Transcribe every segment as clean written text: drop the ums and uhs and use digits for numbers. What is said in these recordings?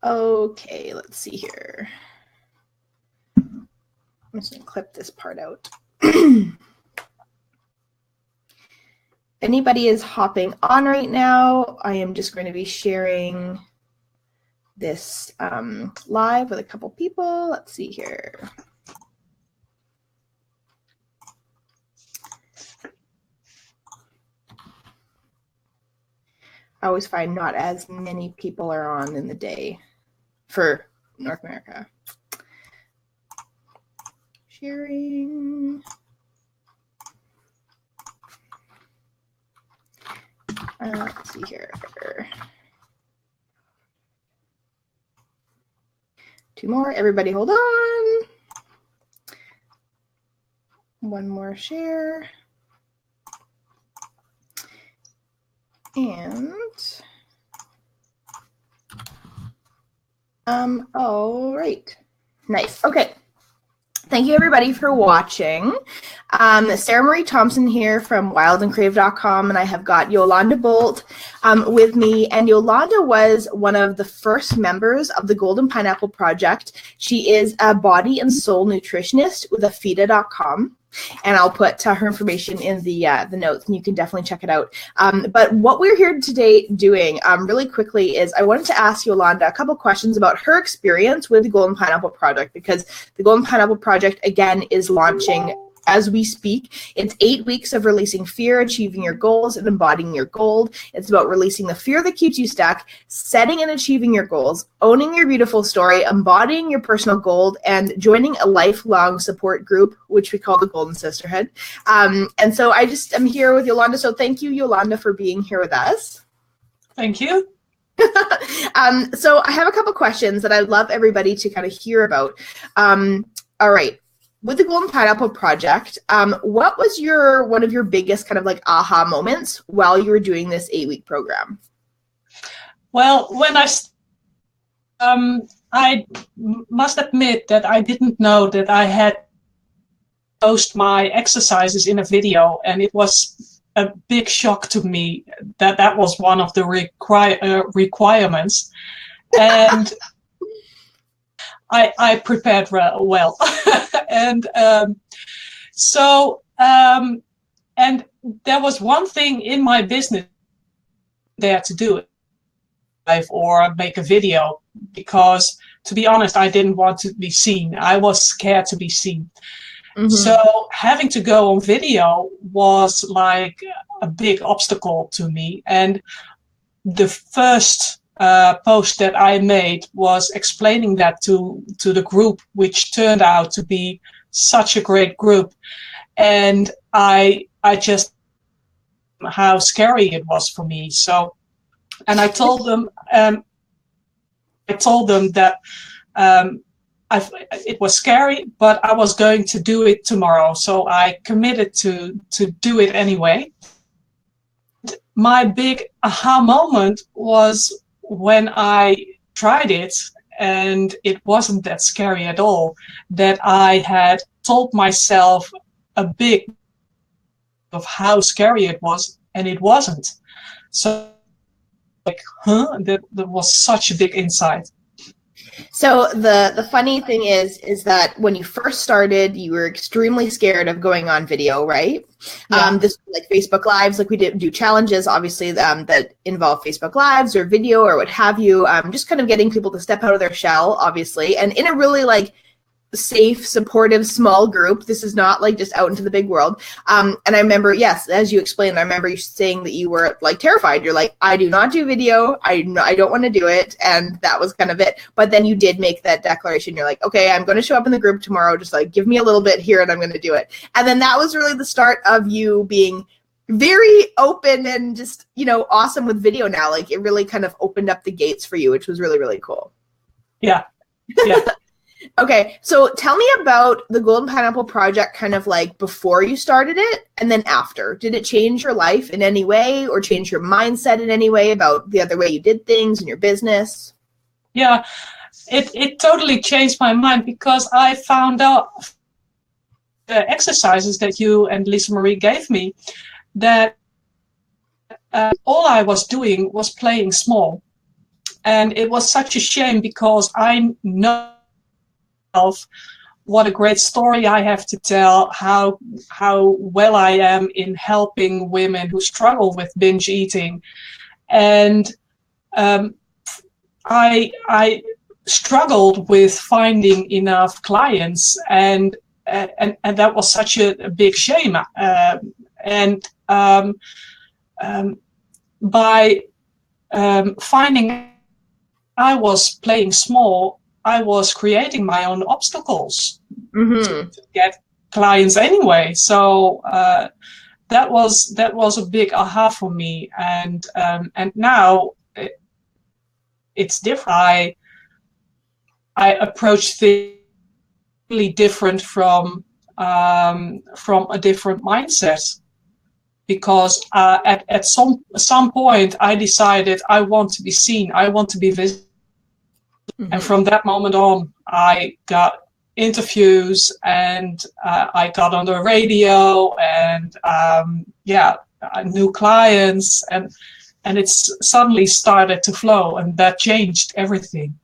Okay, let's see here. I'm just going to clip this part out. Anybody is hopping on right now, I am just going to be sharing this live with a couple people. Let's see here. I always find not as many people are on in the day for North America. Sharing. Let's see here. 2 more. Everybody hold on. 1 more share. And all right. Nice. Okay. Thank you everybody for watching. Sarah Marie Thompson here from wildandcrave.com, and I have got Jolanda Bolt with me. And Jolanda was one of the first members of the Golden Pineapple Project. She is a body and soul nutritionist with afida.com. And I'll put her information in the notes, and you can definitely check it out. But what we're here today doing really quickly is I wanted to ask Jolanda a couple questions about her experience with the Golden Pineapple Project, because the Golden Pineapple Project, again, is launching as we speak. It's 8 weeks of releasing fear, achieving your goals, and embodying your gold. It's about releasing the fear that keeps you stuck, setting and achieving your goals, owning your beautiful story, embodying your personal gold, and joining a lifelong support group, which we call the Golden Sisterhood. And so I just am here with Jolanda. So thank you, Jolanda, for being here with us. Thank you. So I have a couple questions that I'd love everybody to kind of hear about. All right. With the Golden Pineapple Project, what was one of your biggest kind of like aha moments while you were doing this 8-week program? Well, when I must admit that I didn't know that I had post my exercises in a video, and it was a big shock to me that was one of the requirements, and I prepared well. And and there was one thing in my business there to do it or make a video, because to be honest, I didn't want to be seen. I was scared to be seen. Mm-hmm. So having to go on video was like a big obstacle to me. And the first post that I made was explaining that to the group, which turned out to be such a great group. And I just how scary it was for me. So, and I told them that it was scary, but I was going to do it tomorrow. So I committed to do it anyway. My big aha moment was when I tried it, and it wasn't that scary at all, that I had told myself a bit of how scary it was, and it wasn't. So, like, that was such a big insight. So the funny thing is that when you first started, you were extremely scared of going on video, right? Yeah. This like Facebook Lives, like we do challenges, obviously, that involve Facebook Lives or video or what have you. Just kind of getting people to step out of their shell, obviously, and in a really like safe, supportive, small group. This is not like just out into the big world. And I remember, yes, as you explained, I remember you saying that you were like terrified. You're like, I do not do video. I don't want to do it. And that was kind of it. But then you did make that declaration. You're like, okay, I'm going to show up in the group tomorrow. Just like, give me a little bit here and I'm going to do it. And then that was really the start of you being very open and just, awesome with video now. Like it really kind of opened up the gates for you, which was really, really cool. Yeah. Okay, so tell me about the Golden Pineapple Project kind of like before you started it and then after. Did it change your life in any way or change your mindset in any way about the other way you did things in your business? Yeah, it totally changed my mind, because I found out the exercises that you and Lisa Marie gave me, that all I was doing was playing small. And it was such a shame because I know what a great story I have to tell, how well I am in helping women who struggle with binge eating. And I struggled with finding enough clients, and that was such a big shame. By finding I was playing small, I was creating my own obstacles to get clients anyway. So that was a big aha for me, and now it's different. I approach things really different from a different mindset, because at some point I decided I want to be seen, I want to be visible. And from that moment on, I got interviews, and I got on the radio, and new clients, and it's suddenly started to flow, and that changed everything.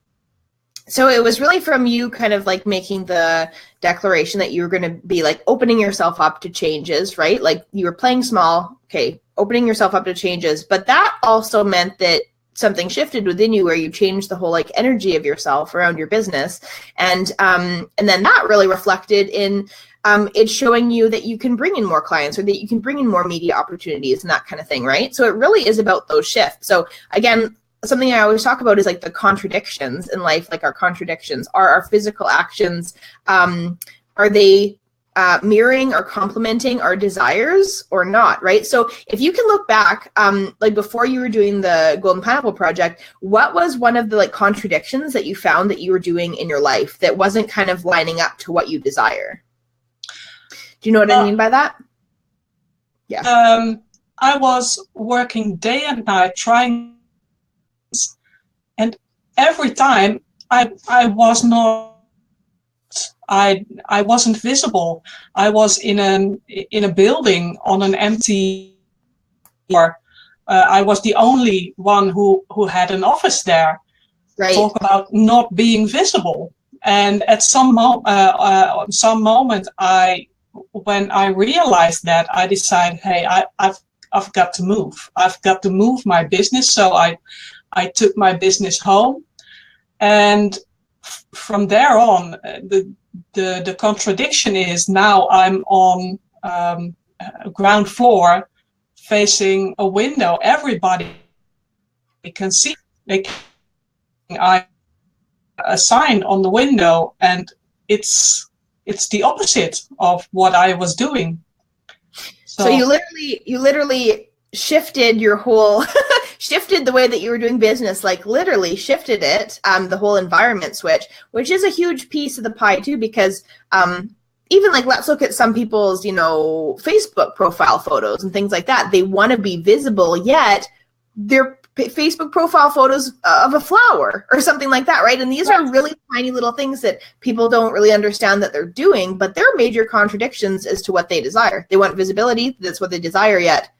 So it was really from you kind of like making the declaration that you were going to be like opening yourself up to changes, right? Like you were playing small, okay, opening yourself up to changes, but that also meant that something shifted within you where you changed the whole like energy of yourself around your business. And then that really reflected in it showing you that you can bring in more clients, or that you can bring in more media opportunities and that kind of thing, right? So it really is about those shifts. So again, something I always talk about is like the contradictions in life. Like our contradictions are our physical actions. Are they mirroring or complementing our desires or not, right? So if you can look back, like before you were doing the Golden Pineapple Project, what was one of the like contradictions that you found that you were doing in your life that wasn't kind of lining up to what you desire? Do you know what I mean by that? Yeah. I was working day and night trying, and every time I wasn't visible. I was in a building on an empty floor. I was the only one who had an office there. Right. Talk about not being visible. And at some moment, when I realized that, I decided, hey, I've got to move. I've got to move my business. So I took my business home, and from there on, the contradiction is now I'm on ground floor, facing a window. Everybody can see. I a sign on the window, and it's the opposite of what I was doing. So you literally shifted your whole shifted the way that you were doing business, like literally shifted it, the whole environment switch, which is a huge piece of the pie too, because even like, let's look at some people's, Facebook profile photos and things like that. They want to be visible, yet their Facebook profile photos of a flower or something like that, right? And these are really tiny little things that people don't really understand that they're doing, but they're major contradictions as to what they desire. They want visibility, that's what they desire, yet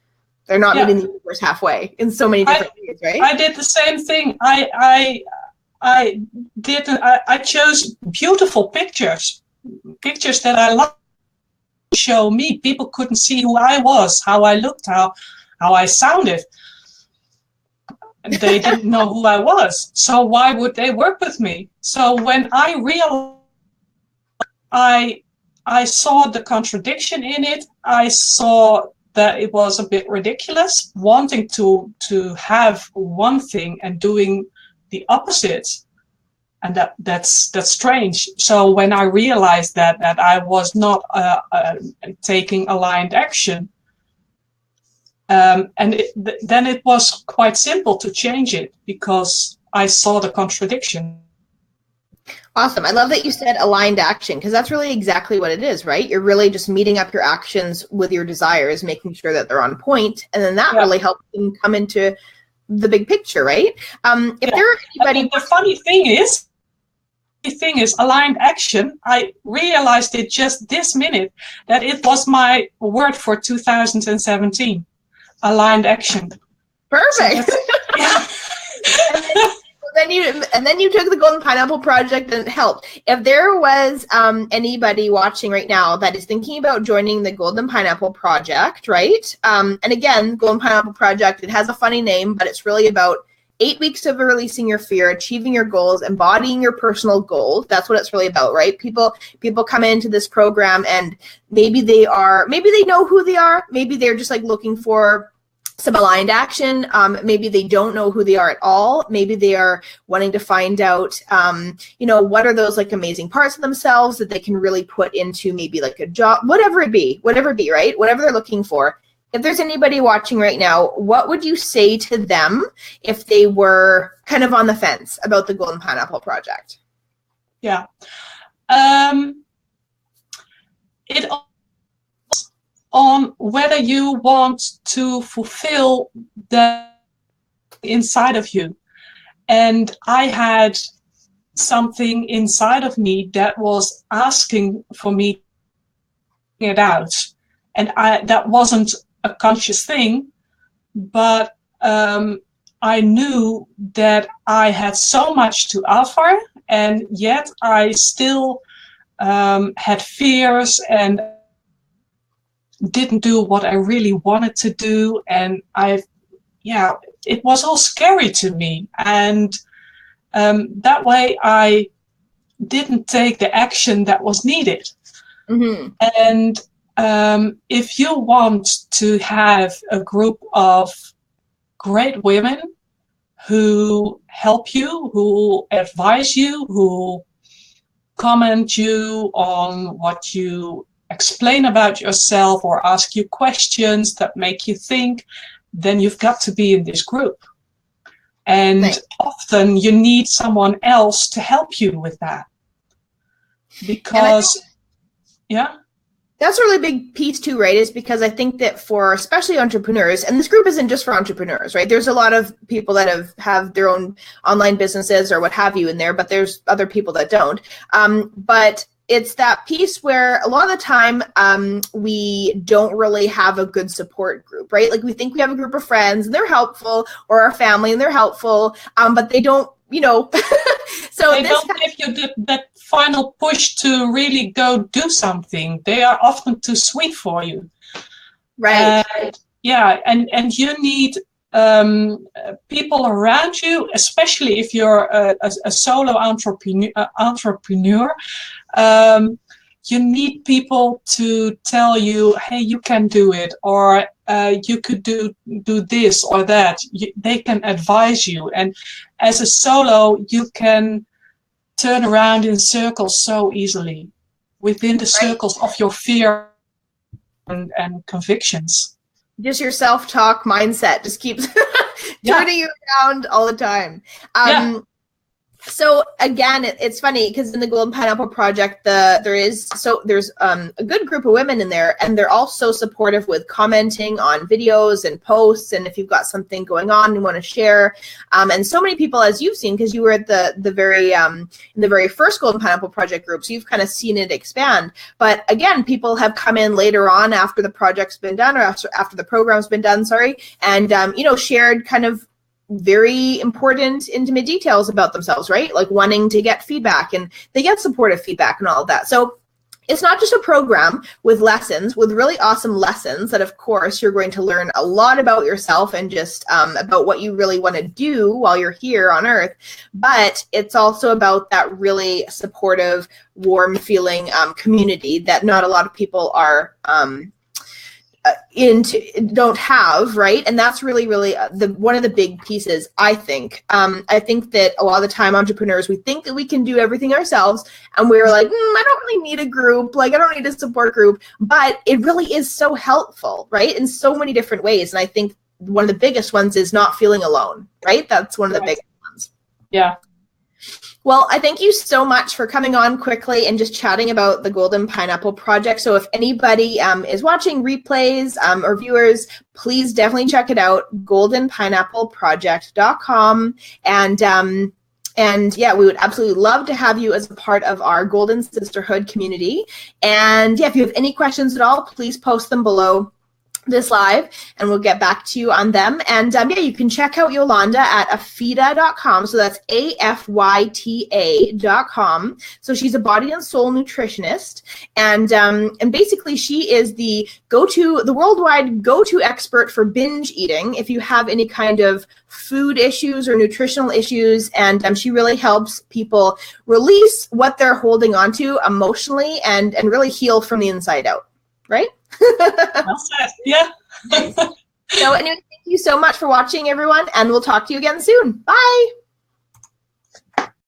they're not meeting the universe halfway in so many different ways, right? I did the same thing. I chose beautiful pictures that I loved to show me. People couldn't see who I was, how I looked, how I sounded. They didn't know who I was. So why would they work with me? So when I realized, I saw the contradiction in it. I saw that it was a bit ridiculous, wanting to have one thing and doing the opposite. And that's strange. So when I realized that I was not taking aligned action, then it was quite simple to change it, because I saw the contradiction. Awesome. I love that you said aligned action, because that's really exactly what it is, right? You're really just meeting up your actions with your desires, making sure that they're on point, and then that really helps them come into the big picture, right? If there are anybody, the funny thing is aligned action. I realized it just this minute that it was my word for 2017. Aligned action. Perfect. So then you took the Golden Pineapple Project and it helped. If there was anybody watching right now that is thinking about joining the Golden Pineapple Project, right? And again, Golden Pineapple Project, it has a funny name, but it's really about 8 weeks of releasing your fear, achieving your goals, embodying your personal goals. That's what it's really about, right? People come into this program and maybe they know who they are. Maybe they're just like looking for some aligned action. Maybe they don't know who they are at all. Maybe they are wanting to find out, what are those like amazing parts of themselves that they can really put into maybe like a job, whatever it be, right? Whatever they're looking for. If there's anybody watching right now, what would you say to them if they were kind of on the fence about the Golden Pineapple Project? Yeah. It on whether you want to fulfill the inside of you. And I had something inside of me that was asking for me to get it out. And that wasn't a conscious thing, but I knew that I had so much to offer, and yet I still had fears and didn't do what I really wanted to do, and it was all scary to me, and that way I didn't take the action that was needed. Mm-hmm. And if you want to have a group of great women who help you, who advise you, who comment you on what you explain about yourself or ask you questions that make you think, then you've got to be in this group. And nice. Often you need someone else to help you with that. Because, that's a really big piece too, right? Is because I think that for especially entrepreneurs, and this group isn't just for entrepreneurs, right? There's a lot of people that have their own online businesses or what have you in there, but there's other people that don't. But it's that piece where a lot of the time we don't really have a good support group, right? Like we think we have a group of friends and they're helpful, or our family and they're helpful, but they don't, so they don't give you that final push to really go do something. They are often too sweet for you. Right. And you need people around you, especially if you're a solo entrepreneur. You need people to tell you, hey, you can do it, or you could do this or that. They can advise you. And as a solo, you can turn around in circles so easily within the circles of your fear and convictions. Just your self-talk mindset just keeps turning you around all the time. So again, it's funny because in the Golden Pineapple Project, there's a good group of women in there, and they're all so supportive with commenting on videos and posts, and if you've got something going on you want to share, and so many people, as you've seen, because you were at the very first Golden Pineapple Project group, so you've kind of seen it expand. But again, people have come in later on after the project's been done, or after the program's been done, and shared kind of very important, intimate details about themselves, right? Like wanting to get feedback, and they get supportive feedback and all of that. So it's not just a program with lessons, with really awesome lessons that, of course, you're going to learn a lot about yourself and just about what you really want to do while you're here on Earth. But it's also about that really supportive, warm feeling community that not a lot of people are don't have, right? And that's really, really one of the big pieces, I think. I think that a lot of the time entrepreneurs, we think that we can do everything ourselves, and we're like, I don't really need a group, like I don't need a support group, but it really is so helpful, right? In so many different ways. And I think one of the biggest ones is not feeling alone, right? That's one of the biggest ones. Yeah. Well, I thank you so much for coming on quickly and just chatting about the Golden Pineapple Project. So if anybody is watching replays or viewers, please definitely check it out, goldenpineappleproject.com. And we would absolutely love to have you as a part of our Golden Sisterhood community. And if you have any questions at all, please post them below. this live, and we'll get back to you on them. And yeah, you can check out Jolanda at afyta.com. So that's AFYTA.com. So she's a body and soul nutritionist, and basically she is the worldwide go-to expert for binge eating if you have any kind of food issues or nutritional issues. And she really helps people release what they're holding on to emotionally and really heal from the inside out. Right? Well said. Yeah. So anyway, thank you so much for watching, everyone, and we'll talk to you again soon. Bye.